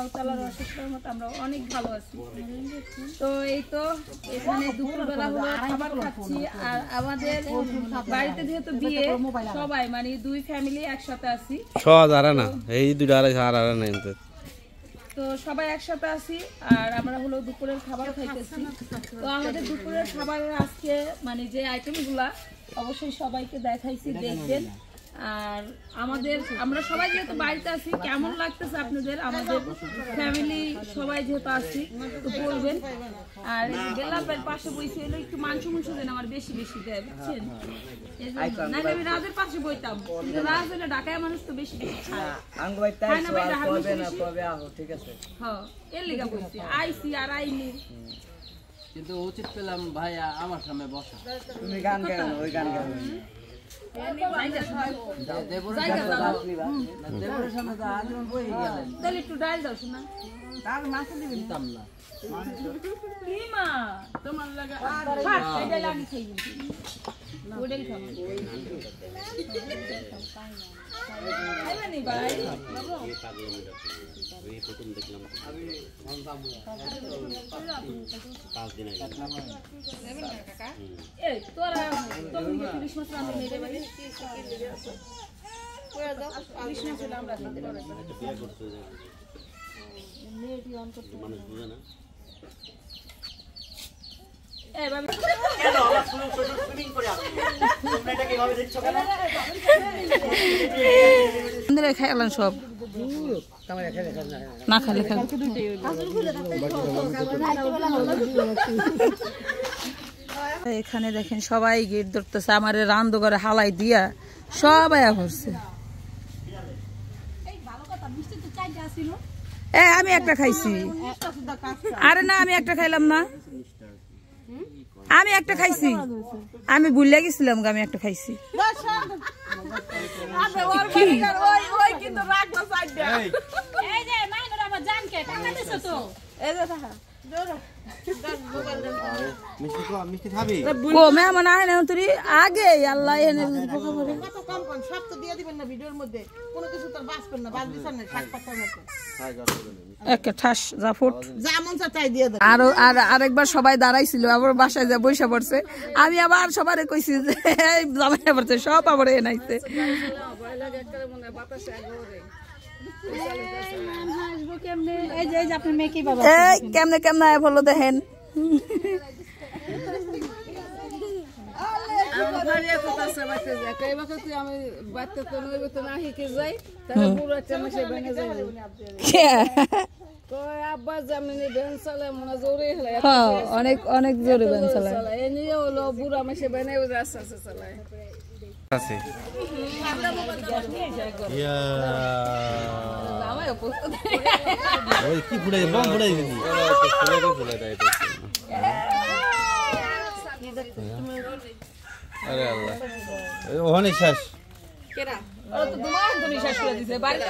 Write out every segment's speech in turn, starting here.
আল্লাহ তাআলার অশেষ রহমতে আমরা অনেক ভালো আছি। তো এই তো এখানে দুপুরবেলা হলো খাবার খাচ্ছি। আর আমাদের বাড়িতে যেহেতু বিয়ে, সবাই মানে দুই ফ্যামিলি একসাথে আছি। না এই দুইটা আর নাই, তো সবাই একসাথে আছি আর আমরা হলো দুপুরের খাবার খাইতেছি। তো আমাদের দুপুরের খাবারের আজকে মানে যে আইটেমগুলা অবশ্যই সবাইকে দেখাইছি, দেখবেন। আর আমরা সবাই যেহেতু বাড়িতে আছি, কেমন লাগতেছে আপনাদের আমাদের ফ্যামিলি সবাই যেহেতু আছি, তো বলবেন। আর বেলাপের পাশে বইছে হলো একটু মাংস দেন, আমার বেশি বেশি দেয়, বুঝছেন? না আমি রাজের পাশে বইতাম, কিন্তু রাজ হলে ঢাকায় মানুষ তো বেশি বেশি খায়। হ্যাঁ, এর লিগা বলছি আইসি আর আইনি, কিন্তু উচিত পেলাম ভাইয়া আমার সামনে বসা। তুমি গান গাও, ওই গান গাও। দেবরের সামনে তো আজীবন বই গেলেন। তাহলে একটু ডাল দাও শোনা, তার মাথা দিবেন তাম না। কি মা তোমার লাগা খাট এটা লাগি খাই ওডেল খাবো আইবানি ভাই বাবু এই প্রথম দেখলাম আমি পাঁচ দিন আগে নেবেন না কাকা। এই তোরা তুমি কি ক্রিসমাস রাতে নেবে ভাই কইরা দাও ক্রিসমাস এর আমরা খেতে পারবো এটা বিয়ে করতে যাই নেটই অন করতে মানুষ বুঝে না। এই বাবা কেন আমরা সুইমিং করে আসি, তোমরা এটা কিভাবে দেখছো কেন? আমরা খাইলাম সব না খালি খালি এখানে দেখেন সবাই গেট ধরতেছে, আমার রান্দ করে হালাই দিয়া সবাই ভরছে। আমি একটা খাইছি, আরে না আমি একটা খাইলাম না, আমি একটা খাইছি, আমি ভুলে গেছিলাম আমি একটা খাইছি। মেহমান আহে না তুই আগে আল্লাহ আরেকবার সবাই দাঁড়াইছিল, আবার বাসায় যা বৈশা পড়ছে। আমি আবার সবার কইছি যে জামাই পড়ছে, সব আবার এনাইছে। কেমনে কেমনে বলো দেখেন অনেক অনেক জোরে বেন চালায়, বুড়া মাসে বেনে আস্তে আস্তে চালায়। কি ফুটাই বম ফুটাই দিবি আরে আল্লাহ ওখানে শেষ কেরা ও তো দুমান ধরে শেষ করে দিছে বাড়িতে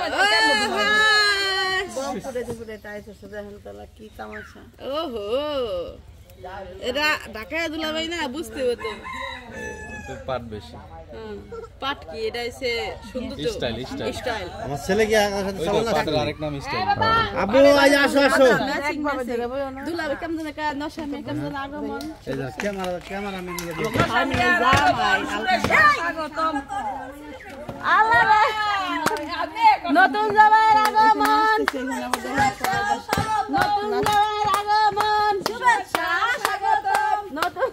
বম ফুটাইতে ফুটাইতে আইছে দেখেন তালা কি তামাশা। ওহো এরা ঢাকায় দুলাভাই না বুঝতে হতো পাট বেশি পাট কি এটা হইছে সুন্দর তো স্টাইল। আমার ছেলে কি পাটের আরেক নাম স্টাইল। আবু আজ আসো আসো দুলাভাই কেমন কা নশা মে কেমন আগমন এই যে ক্যামেরা আমি নিয়ে দিই স্বাগতম আল্লাহ নতুন জামাইয়ের আগমন নতুন জামাইয়ের আগমন শুভেচ্ছা স্বাগতম নতুন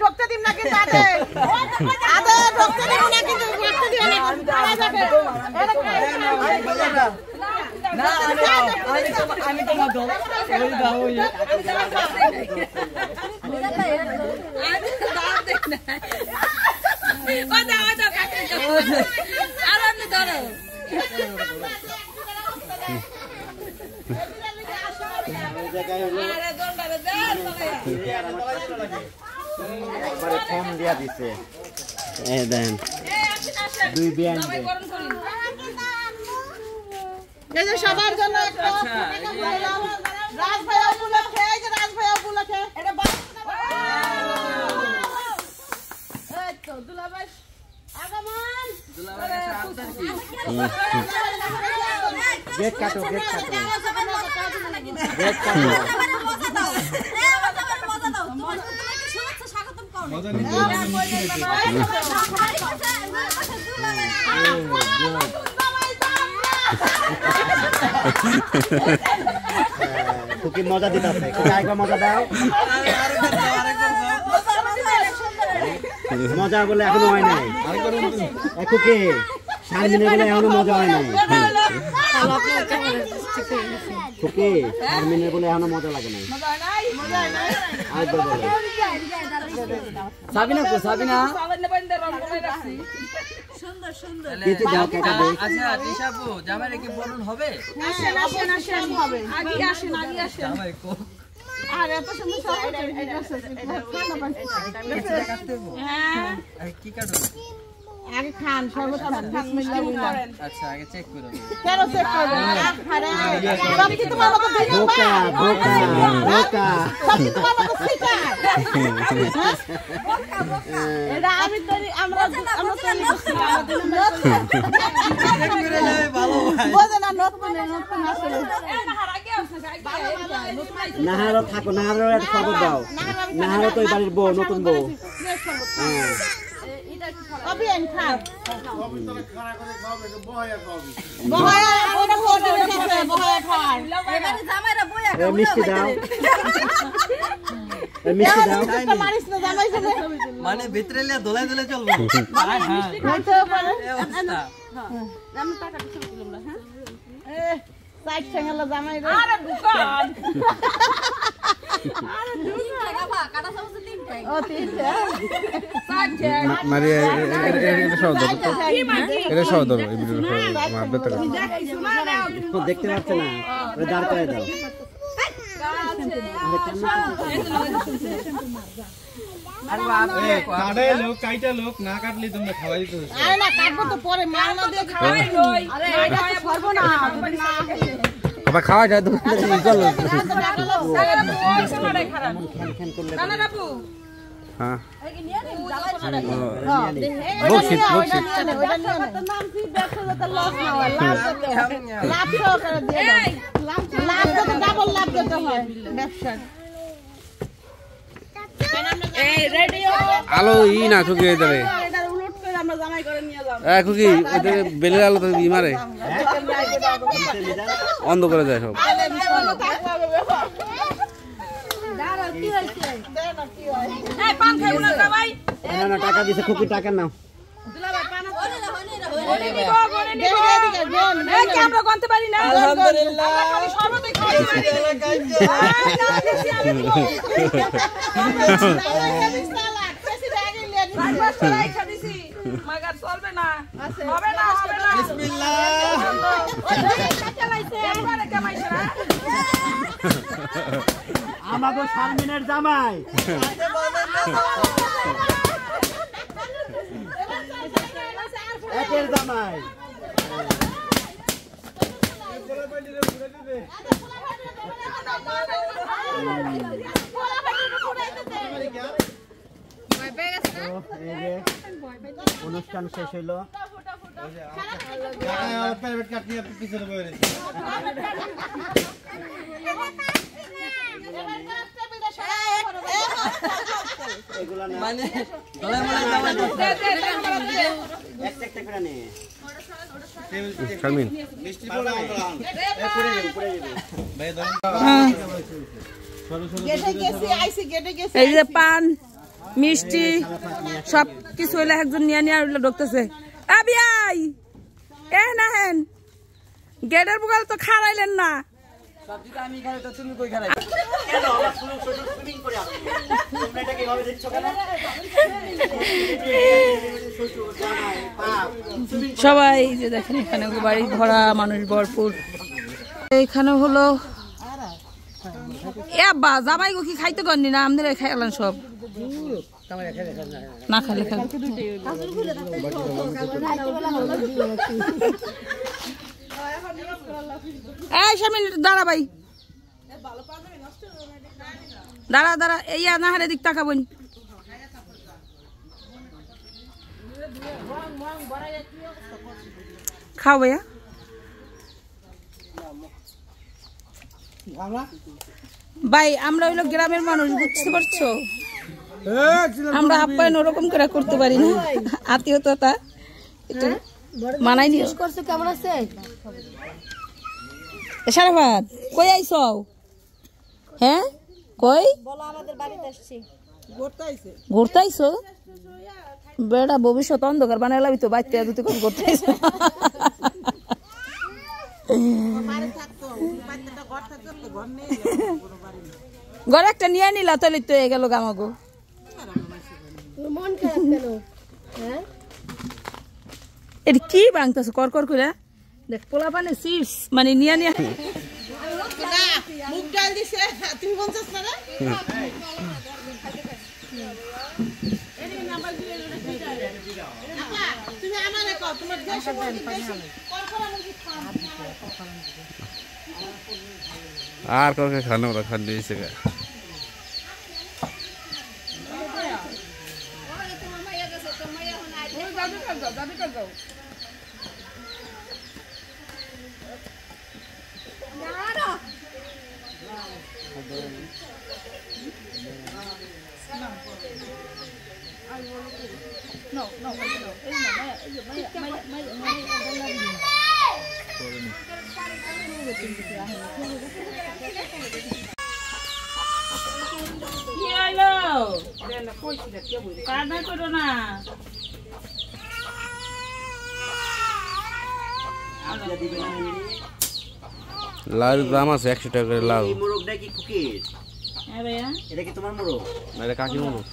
ঢুকতে দিন না কিন্তু আমি তোমার দল ওই দাও ওই একবারে ফোন দিয়া দিছে এই দেন দুই বিয়ান এই যে সবার জন্য একটা রাজ ভাই উপলক্ষে এই যে রাজ ভাই উপলক্ষে এটা এই তো দুলাভাই আগমন গেট কাটো গেট কাটো গেট কাটো খুকি মজা দিতেছে খুকি আরেকবার মজা দাও মজা বলে এখনো হয় নাই খুকি শারমিনের বলে এখনো মজা হয় নাই খুকি শারমিনের বলে এখনো মজা লাগে নাই আরেকবার বলো সাবিনা কো সাবিনা সুন্দর সুন্দর কেটে দাও কেটে দাও আচ্ছা টিশাপু জামাইরে কি বলুন হবে আসেন আসেন আসেন হবে আগে আসেন জামাই কো আর এত সুন্দর সব এটা কাটতে হবে হ্যাঁ আরে কি কাটবো আগে খান শরবত খান বিসমিল্লাহ আচ্ছা আগে চেক করো কেন চেক করবেন আরে সব কি তোমার মতো ভিডিও বোকা বোকা বোকা সব কি তোমার মতো শিখায় এটা আমি তৈরি আমরা তৈরি করছি আমাদের ভালো ভাই বোঝে না নতুন আসলে নাহারও থাকো নাহারও একটা খবর দাও নাহারও তো এই বাড়ির বউ নতুন বউ হ্যাঁ অভিয়ান খান বহায়া ওটা ফটো উঠেছে বহায়া খান এবারে জামাইরা বয়া এ মিষ্টি দাও এ মিষ্টি দাও একটা মারিস না জামাই ছেলে মানে ভিতরে লিয়া দোলাই দোলাই চলবো হ্যাঁ হইতে পারে এই অবস্থা আমি টাকা দিতে বললাম না হ্যাঁ সাইড ঠেঙ্গালা জামাই রে আরে দোকান আরে টাকা বা কাটা সমস্ত তিনটা ও তিনটা মারিয়া এটা সব দাও এটা সব দাও এই ভিডিওটা মারবে তো দেখতে পাচ্ছে না ওরে দাঁড় করে দাও আরে বাপ রে কাটে লোক কাইটা লোক না কাটলে তোমরা খাওয়াই দিতে আরে না কাটবো তো পরে মাল না দিয়ে খাওয়াই নই আরে এটা তো করব না আবার খাওয়া যায় তো চলো হ্যাঁ বকশিস বকশিস নাম কি দেখো তো লস না হয় লাভ সহকারে দিয়ে দাও লাভ তো ডাবল লাভ দিতে হয় ব্যবসা এই রেডিও আলো ই না খুকি এদারে এটা উলট করে আমরা জামাই করে নিয়ে যাব খুকি ওদের বেলের আলো তো ই মারে অন্ধ করে যায় সব না টাকা দিছে খুকি টাকা নাও আমরা গনতে পারি না আলহামদুলিল্লাহ মাগার চলবে না হবে না হবে না বিসমিল্লাহ আমাগো শারমিনের জামাই একের জামাই অনুষ্ঠান শেষ হইল মানে দোলাই মোলাই জামাই দোস্ত একটা করে নে শারমিন গেটে গেছি আইছি গেটে গেছি এই যে পান মিষ্টি সব কিছু হইলে একজন নিয়ে নিয়ে ঢুকতেছে আবি আই এ না হেন গেটের বুকাল তো খাড়াইলেন না। সবজি তো আমি খাই, তো তুমি কই খাই? কেন আমরা সুইমিং করে আসি? তোমরা এটা কিভাবে দেখছো কেন? সবাই যে দেখেন এখানে বাড়ি ভরা, মানুষ ভরপুর। এইখানে হলো এ আব্বা জামাই গো কি খাইতে পারনি না, আমাদের খাইলাম সব না খালি খালি। এই স্বামী দাঁড়া ভাই, দাঁড়া দাঁড়া, এই না হারে দিক তাকাবন। খাও ভাইয়া। ভাই আমরা হইলো গ্রামের মানুষ, বুঝতে পারছো? আমরা আপ্যায়ন ওরকম করে করতে পারি না, আত্মীয়তা এটা মানাই নিও। কেমন আছে সারাভাত কই আইছ? হ্যাঁ কই বলো, আমাদের বাড়িতে আসছি। ঘুরতে আইছো? বেড়া ভবিষ্যৎ অন্ধকার বানাই লাবি তো, বাচ্চা দুটি করে ঘুরতে আইছো। ঘর একটা নিয়ে নিলা তাহলে তো হয়ে গেল গামাগো। মন খারাপ কেন? হ্যাঁ এটা কি বাংতাছ কর কর করে? দেখ পোলা পানে চিপস মানে নিয়ে নিয়ে মুখ ডাল দিছে, তুমি বলছস না রে? তুমি আমারে কও, তোমার দেশ আর কাউকে খানো ওরা খান দিয়েছে। কান্না করো না। লাউ দাম আছে 100 টাকা করে লাউ। এই মোরগটা কি কুকির? হ্যাঁ ভাইয়া, এটা কি তোমার মোরগ? এটা কাকি মোরগ।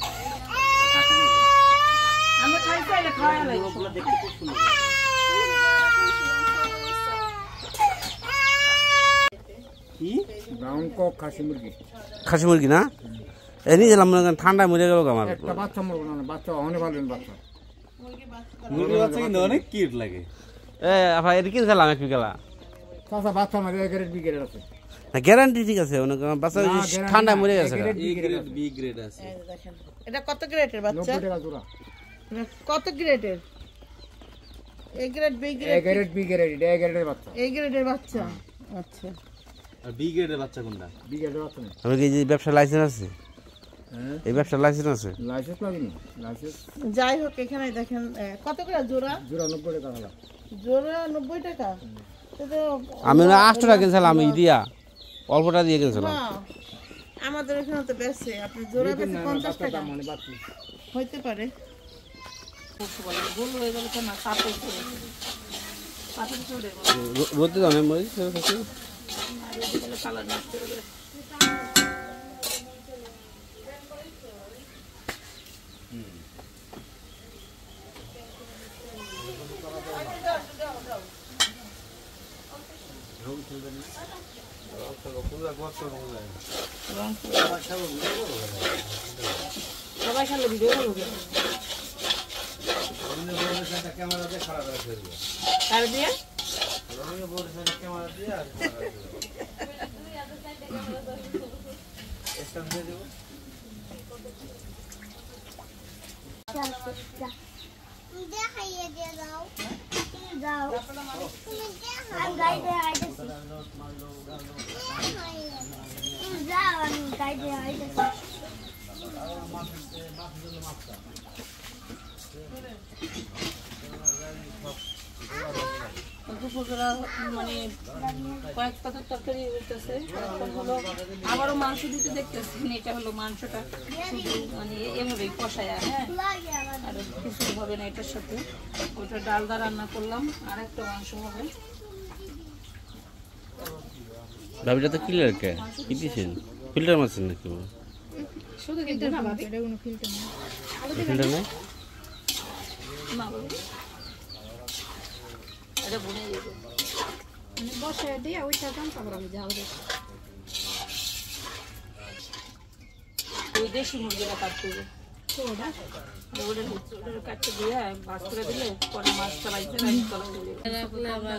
আমরা খাইতে এলে খাওয়া লাগে। মোরগগুলো দেখতে খুব সুন্দর। কি? ব্রাউন কক খাসি মুরগি। খাসি মুরগি না? এনি গেলাম ঠান্ডায় মরে গেল আমার। একটা বাচ্চা মুরগি না, বাচ্চা অনেক ভালো বাচ্চা। মুরগি বাচ্চা কিন্তু অনেক কিউট লাগে। এ আপা এটা কি খেলাম এক বিকেলা? চাচা বাচ্চা আমার এগারেট বি গ্রেড আছে। না গ্যারান্টি ঠিক আছে, অনেক বাচ্চা ঠান্ডায় মরে গেছে। এ গ্রেড বি গ্রেড আছে। এটা কত গ্রেডের বাচ্চা? 90 টাকা জোড়া। কত গ্রেডের? A grade, B grade? এগারেট বি গ্রেড, এটা এগারেটের বাচ্চা। এ গ্রেডের বাচ্চা। আচ্ছা, আর বি গ্রেডের বাচ্চা কোনটা? বি গ্রেডের বাচ্চা নেই। আমি কি যে ব্যবসা লাইসেন্স আছে? হ্যাঁ, এই ব্যবসা লাইসেন্স আছে? লাইসেন্স লাগেনি। লাইসেন্স যাই হোক, এখানে দেখেন কত করে জোড়া? জোড়া 90 টাকা হলো। জোড়া 90 টাকা। তো আমি 8 টাকা কিনছিলাম, আমি দিয়া অল্পটা দিয়ে কিনছিলাম। না, আমাদের এখানে তো বেশি, আপনি জোড়া বেশি 50 টাকা মানে বাকি হইতে পারে। ভুল হয়ে গেল তো না, কাপড় চলে পাথর চলে রোদে দাও না মরিচ কালার নষ্ট হয়ে গেল। সবাই খালো ভিডিও করবো আর দিয়ে খাইয়ে দিয়ে দাও দাও আমি গাইতে আইতেছি যাও আমি গাইতে আইতেছি দুপুরবেলা মানে কয়েক পাতার তরকারি হইতেছে, হলো আবারও মাংস দিতে দেখতেছি। এটা হলো মাংসটা শুধু মানে এভাবেই কষায়, হ্যাঁ, আর কিছু হবে না এটার সাথে। ওটা ডাল দা রান্না করলাম, আর একটা মাংস হবে। ভাবিটা তো ক্লিয়ার কে কি দিছেন ফিল্টার মারছেন নাকি শুধু কিন্তু না ভাবি এটা কোনো ফিল্টার না ফিল্টার নাই না বাবা এটা বনে যাবে মানে বসে দিয়ে ওইটা দাম তারপর আমি যাও রে ওই দেশি মুরগিটা কাটতে হবে ওটা ওটা কাটতে দিয়ে ভাগ করে দিলে পরে মাছটা বাইতে রাখতে হবে